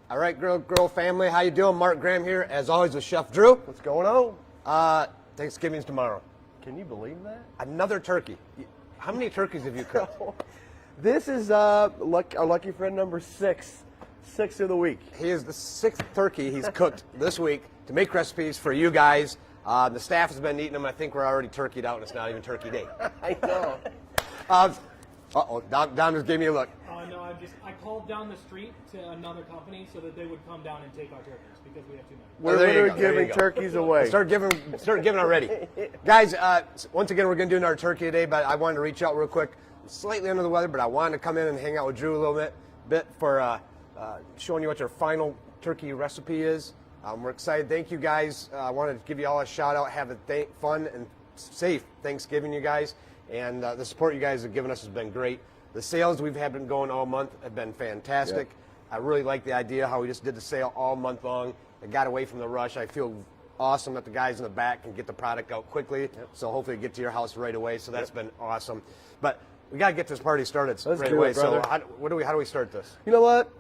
All right, Grill family, how you doing? Mark Graham here, as always with Chef Drew. What's going on? Thanksgiving's tomorrow. Can you believe that? Another turkey. How many turkeys have you cooked? This is our lucky friend number 6. 6 of the week. He is the 6th turkey he's cooked this week to make recipes for you guys. The staff has been eating them. I think we're already turkeyed out, and it's not even turkey day. I know. Uh-oh, Don just gave me a look. No, I called down the street to another company so that they would come down and take our turkeys because we have too many. We're there you literally go, giving turkeys away. Start giving already. Guys, once again, we're going to do another turkey today, but I wanted to reach out real quick. I'm slightly under the weather, but I wanted to come in and hang out with Drew a little bit for showing you what your final turkey recipe is. We're excited. Thank you, guys. I wanted to give you all a shout out. Have a fun and safe Thanksgiving, you guys. And the support you guys have given us has been great. The sales we've had been going all month have been fantastic. Yep. I really like the idea how we just did the sale all month long. It got away from the rush. I feel awesome that the guys in the back can get the product out quickly. Yep. So hopefully get to your house right away. So that's been awesome. But we got to get this party started right away. So how do we start this? You know what?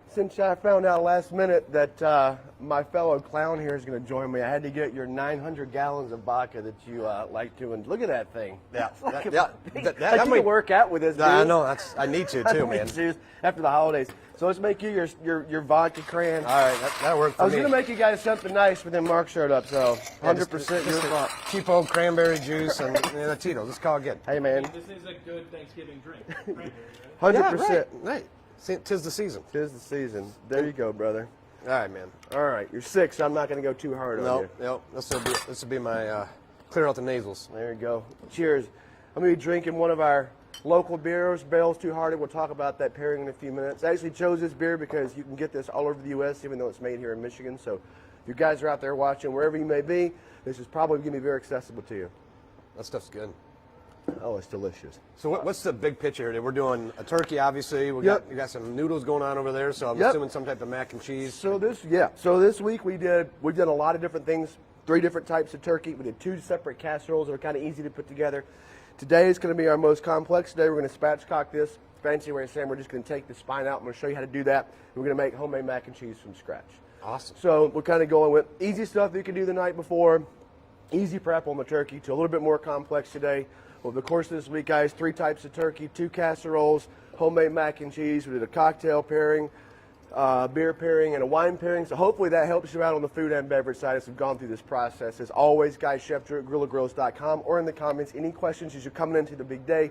Since I found out last minute that my fellow clown here is going to join me, I had to get your 900 gallons of vodka that you like to. And look at that thing. Yeah, that might work out with this. I know. I need to too, man. After the holidays, so let's make you your vodka cran. All right, that worked for me. I was going to make you guys something nice, but then Mark showed up, so 100% your fault. Cheap old cranberry juice and a Tito. Let's call it good. Hey, man. This is a good Thanksgiving drink. Cranberry, right? 100%. Yeah, right. Tis the season. Tis the season. There you go, brother. All right, man. All right, you're 6. So I'm not going to go too hard on you. Nope. This will be my clear out the nasals. There you go. Cheers. I'm going to be drinking one of our local beers, Bell's Two Hearted. We'll talk about that pairing in a few minutes. I actually chose this beer because you can get this all over the U.S., even though it's made here in Michigan. So if you guys are out there watching, wherever you may be, this is probably going to be very accessible to you. That stuff's good. Oh, it's delicious. So what's the big picture here? We're doing a turkey, obviously. You got some noodles going on over there, so I'm assuming some type of mac and cheese. So this week we did a lot of different things. 3 different types of turkey. We did 2 separate casseroles that are kind of easy to put together. Today is going to be our most complex. Today we're going to spatchcock this. Fancy way of saying we're just going to take the spine out. I'm going to show you how to do that. We're going to make homemade mac and cheese from scratch. Awesome. So we're kind of going with easy stuff that you can do the night before, easy prep on the turkey, to a little bit more complex today. Over the course of this week, guys, 3 types of turkey, 2 casseroles, homemade mac and cheese. We did a cocktail pairing, beer pairing, and a wine pairing. So hopefully that helps you out on the food and beverage side as we've gone through this process. As always, guys, Chef Drew at GrillaGrills.com, or in the comments, any questions as you're coming into the big day.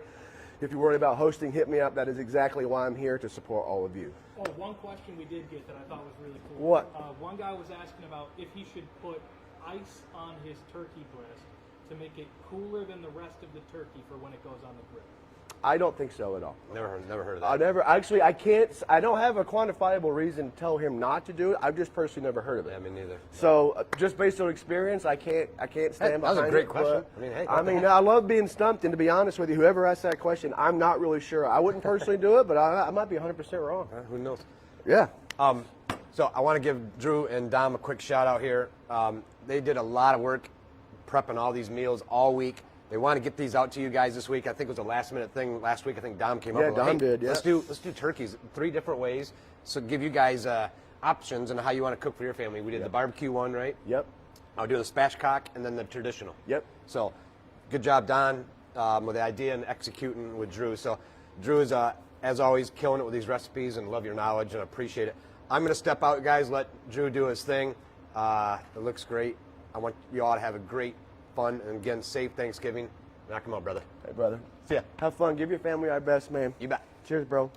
If you're worried about hosting, hit me up. That is exactly why I'm here, to support all of you. Oh, one question we did get that I thought was really cool. What? One guy was asking about if he should put ice on his turkey breast to make it cooler than the rest of the turkey for when it goes on the grill. I don't think so at all. Never heard of that. I don't have a quantifiable reason to tell him not to do it. I've just personally never heard of it. Yeah, me neither. So just based on experience, I can't stand behind it. That was a great question. I love being stumped, and to be honest with you, whoever asked that question, I'm not really sure. I wouldn't personally do it, but I might be 100% wrong. Who knows? Yeah. So I want to give Drew and Dom a quick shout out here. They did a lot of work prepping all these meals all week. They want to get these out to you guys this week. I think it was a last minute thing last week. I think Dom came up with Dom did, yeah. Let's do turkeys 3 different ways. So give you guys options on how you want to cook for your family. We did the barbecue one, right? Yep. I'll do the spatchcock and then the traditional. Yep. So good job, Don, with the idea and executing with Drew. So Drew is, as always, killing it with these recipes, and love your knowledge and appreciate it. I'm going to step out, guys, let Drew do his thing. It looks great. I want you all to have a great, fun, and again, safe Thanksgiving. Knock him out, brother. Hey, brother. See ya. Have fun. Give your family our best, man. You bet. Cheers, bro.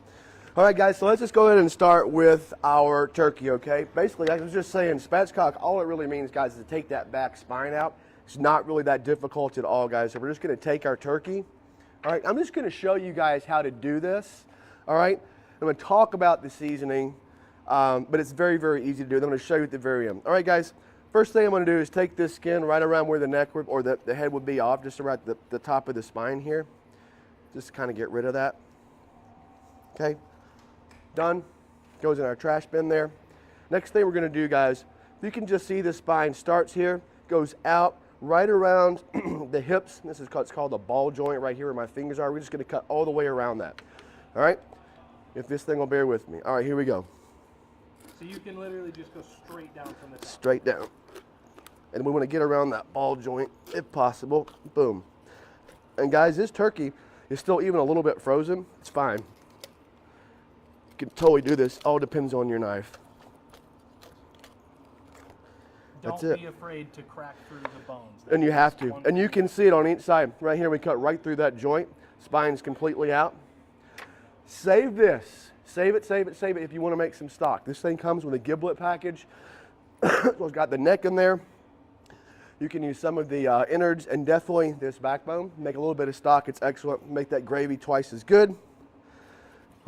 All right, guys, so let's just go ahead and start with our turkey, okay? Basically, like I was just saying, spatchcock, all it really means, guys, is to take that back spine out. It's not really that difficult at all, guys. So we're just going to take our turkey. All right, I'm just going to show you guys how to do this, all right? I'm going to talk about the seasoning, but it's very, very easy to do. I'm going to show you at the very end. All right, guys. First thing I'm going to do is take this skin right around where the neck would, or the head would be off, just around the top of the spine here. Just kind of get rid of that. Okay, done. Goes in our trash bin there. Next thing we're going to do, guys, you can just see the spine starts here, goes out right around the hips. This is it's called the ball joint right here where my fingers are. We're just going to cut all the way around that. All right, if this thing will bear with me. All right, here we go. So you can literally just go straight down from the top. Straight down. And we want to get around that ball joint if possible. Boom. And guys, this turkey is still even a little bit frozen. It's fine. You can totally do this. All depends on your knife. That's it. Don't be afraid to crack through the bones. And you have to. And you can see it on each side. Right here, we cut right through that joint. Spine's completely out. Save this. Save it, save it, save it if you want to make some stock. This thing comes with a giblet package. It's got the neck in there. You can use some of the innards and definitely this backbone. Make a little bit of stock. It's excellent. Make that gravy twice as good.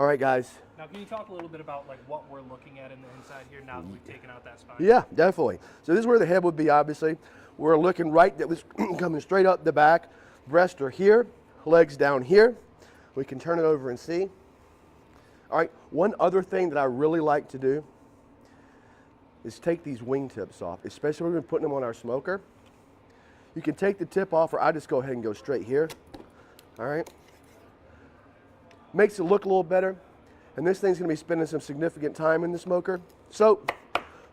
All right, guys. Now, can you talk a little bit about like what we're looking at in the inside here now that we've taken out that spine? Yeah, definitely. So this is where the head would be, obviously. We're looking right, that was coming straight up the back. Breasts are here, legs down here. We can turn it over and see. All right, one other thing that I really like to do is take these wing tips off, especially when we're putting them on our smoker. You can take the tip off, or I just go ahead and go straight here. All right. Makes it look a little better. And this thing's gonna be spending some significant time in the smoker. So,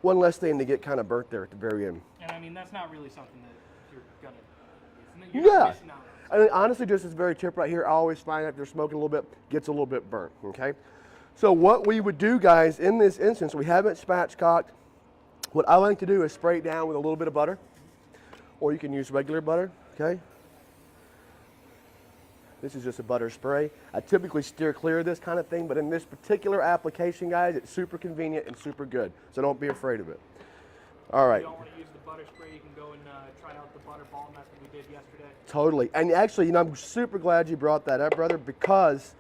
one less thing to get kind of burnt there at the very end. And I mean, that's not really something that you're gonna, Yeah. missing out on. I mean, honestly, just this very tip right here, I always find after smoking a little bit, gets a little bit burnt, okay? So what we would do, guys, in this instance, we haven't spatchcocked. What I like to do is spray it down with a little bit of butter, or you can use regular butter, okay? This is just a butter spray. I typically steer clear of this kind of thing, but in this particular application, guys, it's super convenient and super good. So don't be afraid of it. All right. If you don't want to use the butter spray, you can go and try out the butter ball method we did yesterday. Totally. And actually, you know, I'm super glad you brought that up, brother, because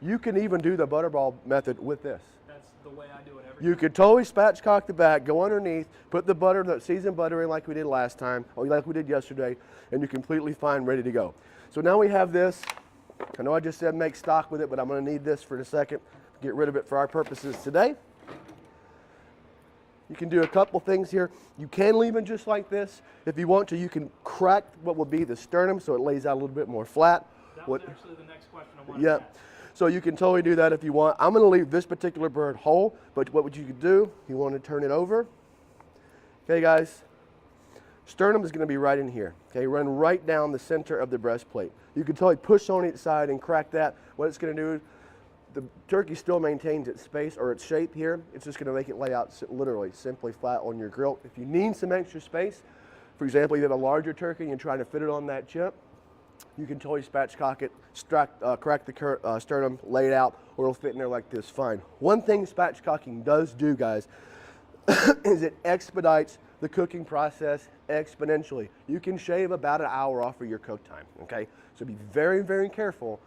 you can even do the butterball method with this. That's the way I do it every You time. could totally spatchcock the back, go underneath, put the butter, the seasoned butter in like we did last time, or like we did yesterday, and you're completely fine, ready to go. So now we have this. I know I just said make stock with it, but I'm going to need this for a second. Get rid of it for our purposes today. You can do a couple things here. You can leave it just like this. If you want to, you can crack what will be the sternum so it lays out a little bit more flat. That was actually the next question I wanted Yeah. to ask. So you can totally do that if you want. I'm going to leave this particular bird whole, but what would you could do, you want to turn it over. Okay, guys. Sternum is going to be right in here. Okay, run right down the center of the breastplate. You can totally push on each side and crack that. What it's going to do, the turkey still maintains its space or its shape here. It's just going to make it lay out literally simply flat on your grill. If you need some extra space, for example, you have a larger turkey and you're trying to fit it on that chip, you can totally spatchcock it, crack the sternum, lay it out, or it'll fit in there like this fine. One thing spatchcocking does do, guys, is it expedites the cooking process exponentially. You can shave about an hour off of your cook time, okay? So be very, very careful.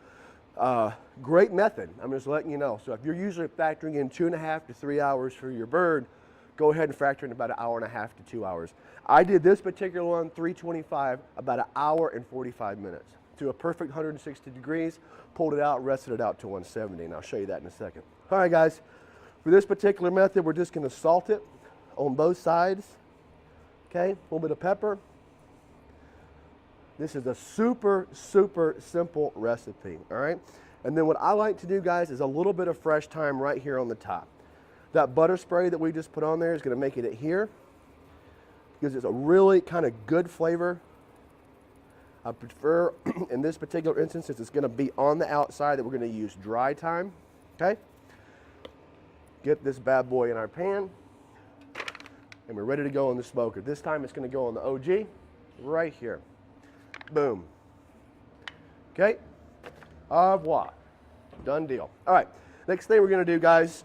Great method, I'm just letting you know. So if you're usually factoring in 2.5 to 3 hours for your bird, go ahead and factor in about an hour and a half to 2 hours. I did this particular one, 325, about an hour and 45 minutes to a perfect 160 degrees, pulled it out, rested it out to 170, and I'll show you that in a second. All right, guys, for this particular method, we're just gonna salt it on both sides, okay? A little bit of pepper. This is a super, super simple recipe, all right? And then what I like to do, guys, is a little bit of fresh thyme right here on the top. That butter spray that we just put on there is gonna make it adhere because it's a really kind of good flavor. I prefer, in this particular instance, it's gonna be on the outside that we're gonna use dry thyme, okay? Get this bad boy in our pan, and we're ready to go on the smoker. This time it's gonna go on the OG, right here. Boom. Okay, au revoir. Done deal. All right, next thing we're gonna do, guys,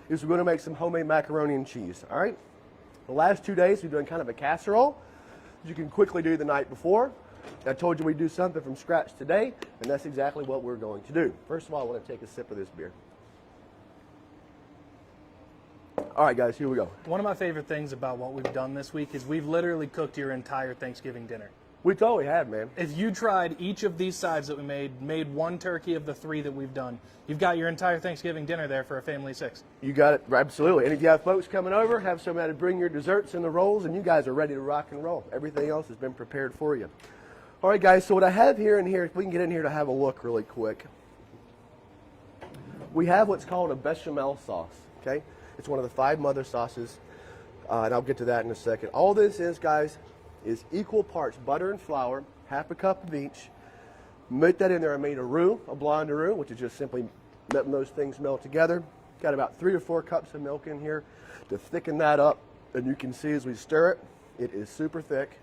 is we're gonna make some homemade macaroni and cheese, all right? The last 2 days we've done kind of a casserole you can quickly do the night before. I told you we'd do something from scratch today, and that's exactly what we're going to do. First of all, I want to take a sip of this beer. All right, guys, here we go. One of my favorite things about what we've done this week is we've literally cooked your entire Thanksgiving dinner. We totally have, man. If you tried each of these sides that we made one turkey of the 3 that we've done, you've got your entire Thanksgiving dinner there for a family of 6. You got it, absolutely. And if you have folks coming over, have somebody to bring your desserts and the rolls, and you guys are ready to rock and roll. Everything else has been prepared for you. All right, guys, so what I have here and here, if we can get in here to have a look really quick. We have what's called a bechamel sauce, okay? It's one of the 5 mother sauces, and I'll get to that in a second. All this is, guys, is equal parts butter and flour, half a cup of each. Make that in there. I made a roux, a blonde roux, which is just simply letting those things melt together. Got about 3 or 4 cups of milk in here to thicken that up. And you can see as we stir it, it is super thick.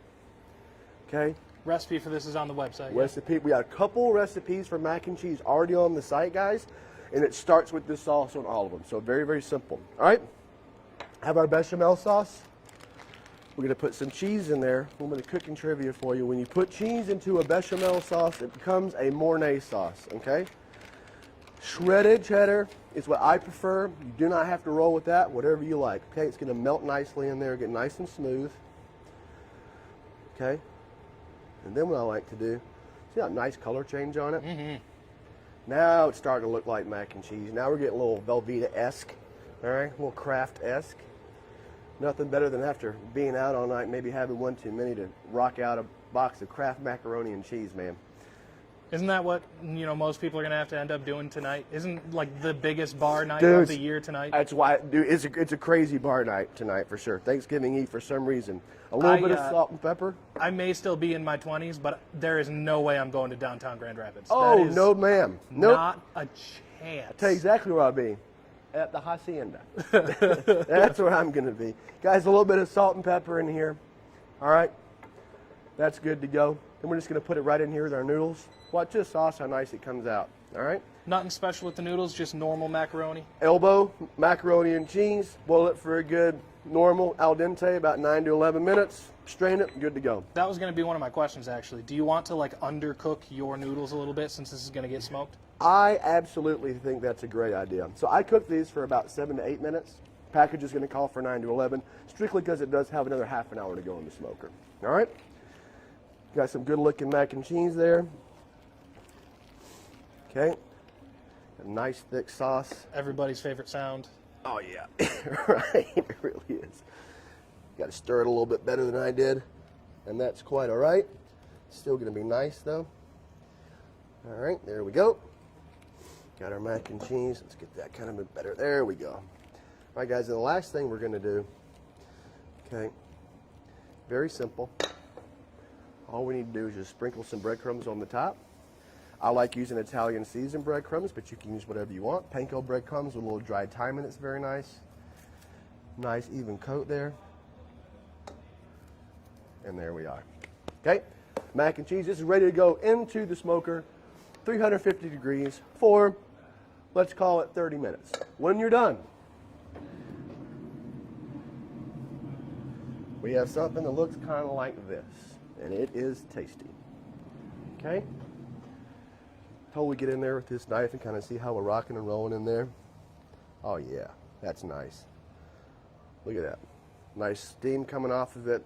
Okay. Recipe for this is on the website. Recipe. We got a couple recipes for mac and cheese already on the site, guys. And it starts with this sauce on all of them. So very, very simple. All right. Have our bechamel sauce. We're going to put some cheese in there. A little bit of cooking trivia for you. When you put cheese into a bechamel sauce, it becomes a Mornay sauce, okay? Shredded cheddar is what I prefer. You do not have to roll with that, whatever you like, okay? It's going to melt nicely in there, get nice and smooth, okay? And then what I like to do, see that nice color change on it? Mm-hmm. Now it's starting to look like mac and cheese. Now we're getting a little Velveeta-esque, all right? A little Kraft-esque. Nothing better than after being out all night, maybe having one too many, to rock out a box of Kraft macaroni and cheese, man. Isn't that what, you know, most people are going to end up doing tonight? Isn't, like, the biggest bar night Dude, of the year tonight? That's why, dude, it's a crazy bar night tonight for sure. Thanksgiving Eve for some reason. A little bit of salt and pepper. I may still be in my 20s, but there is no way I'm going to downtown Grand Rapids. Oh, that is no, ma'am. Nope. Not a chance. I'll tell you exactly where I'll be. At the Hacienda. That's where I'm going to be. Guys, a little bit of salt and pepper in here. All right. That's good to go. Then we're just going to put it right in here with our noodles. Watch this sauce, how nice it comes out. All right. Nothing special with the noodles, just normal macaroni. Elbow, macaroni and cheese. Boil it for a good normal al dente, about 9 to 11 minutes. Strain it, good to go. That was going to be one of my questions, actually. Do you want to, like, undercook your noodles a little bit since this is going to get smoked? I absolutely think that's a great idea. So I cook these for about 7 to 8 minutes. Package is going to call for 9 to 11, strictly because it does have another half an hour to go in the smoker. All right? Got some good looking mac and cheese there. Okay. A nice thick sauce. Everybody's favorite sound. Oh yeah, right, it really is. Got to stir it a little bit better than I did, and that's quite all right. Still going to be nice though. All right, there we go. Got our mac and cheese. Let's get that kind of a bit better. There we go. All right, guys, and the last thing we're going to do, okay, very simple. All we need to do is just sprinkle some breadcrumbs on the top. I like using Italian seasoned breadcrumbs, but you can use whatever you want. Panko breadcrumbs with a little dried thyme in it's very nice. Nice even coat there. And there we are. Okay, mac and cheese. This is ready to go into the smoker, 350 degrees for, let's call it 30 minutes. When you're done, we have something that looks kind of like this, and it is tasty. Okay? Totally get in there with this knife and kind of see how we're rocking and rolling in there. Oh yeah, that's nice. Look at that. Nice steam coming off of it.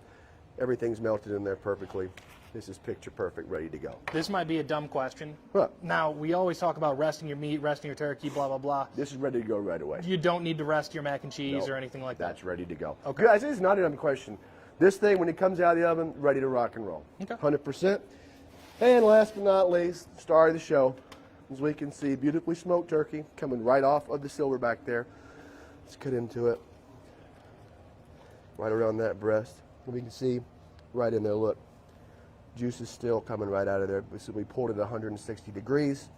Everything's melted in there perfectly. This is picture perfect, ready to go. This might be a dumb question. What? Now, we always talk about resting your meat, resting your turkey, blah, blah, blah. This is ready to go right away. You don't need to rest your mac and cheese Nope. or anything like that. That's ready to go. Okay. Guys, this is not a dumb question. This thing, when it comes out of the oven, ready to rock and roll. Okay. 100%. And last but not least, star of the show, as we can see, beautifully smoked turkey coming right off of the silver back there. Let's cut into it. Right around that breast. And we can see right in there, look, juice is still coming right out of there. So we poured it at 160 degrees.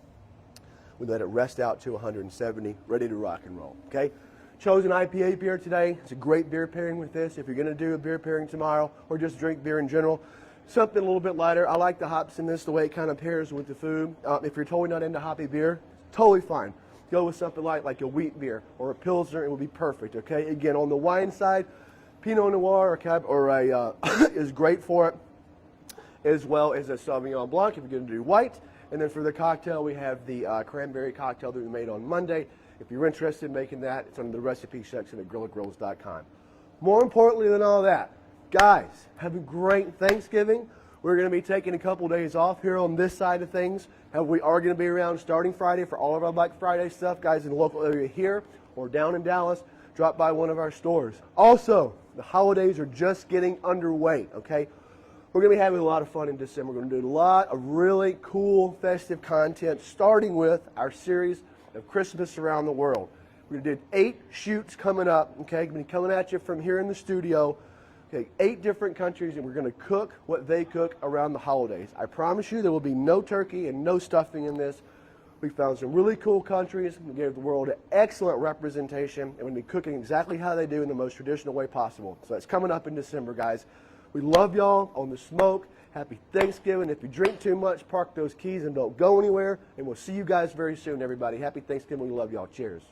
We let it rest out to 170, ready to rock and roll, okay? Chosen IPA beer today. It's a great beer pairing with this. If you're gonna do a beer pairing tomorrow or just drink beer in general, something a little bit lighter. I like the hops in this, the way it kind of pairs with the food. If you're totally not into hoppy beer, totally fine. Go with something like a wheat beer or a Pilsner, it will be perfect, okay? Again, on the wine side, Pinot Noir or Cab is great for it, as well as a Sauvignon Blanc if you're gonna do white. And then for the cocktail, we have the cranberry cocktail that we made on Monday. If you're interested in making that, it's under the recipe section at GrillaGrills.com. More importantly than all that, guys, have a great Thanksgiving. We're going to be taking a couple days off here on this side of things. We are going to be around starting Friday for all of our Black Friday stuff. Guys in the local area here or down in Dallas, drop by one of our stores. Also, the holidays are just getting underway, okay? We're going to be having a lot of fun in December. We're going to do a lot of really cool festive content, starting with our series of Christmas around the world. We did 8 shoots coming up, okay? Gonna be coming at you from here in the studio. Okay, 8 different countries, and we're gonna cook what they cook around the holidays. I promise you there will be no turkey and no stuffing in this. We found some really cool countries. We gave the world an excellent representation, and we're gonna be cooking exactly how they do in the most traditional way possible. So that's coming up in December, guys. We love y'all on the smoke. Happy Thanksgiving. If you drink too much, park those keys and don't go anywhere. And we'll see you guys very soon, everybody. Happy Thanksgiving. We love y'all. Cheers.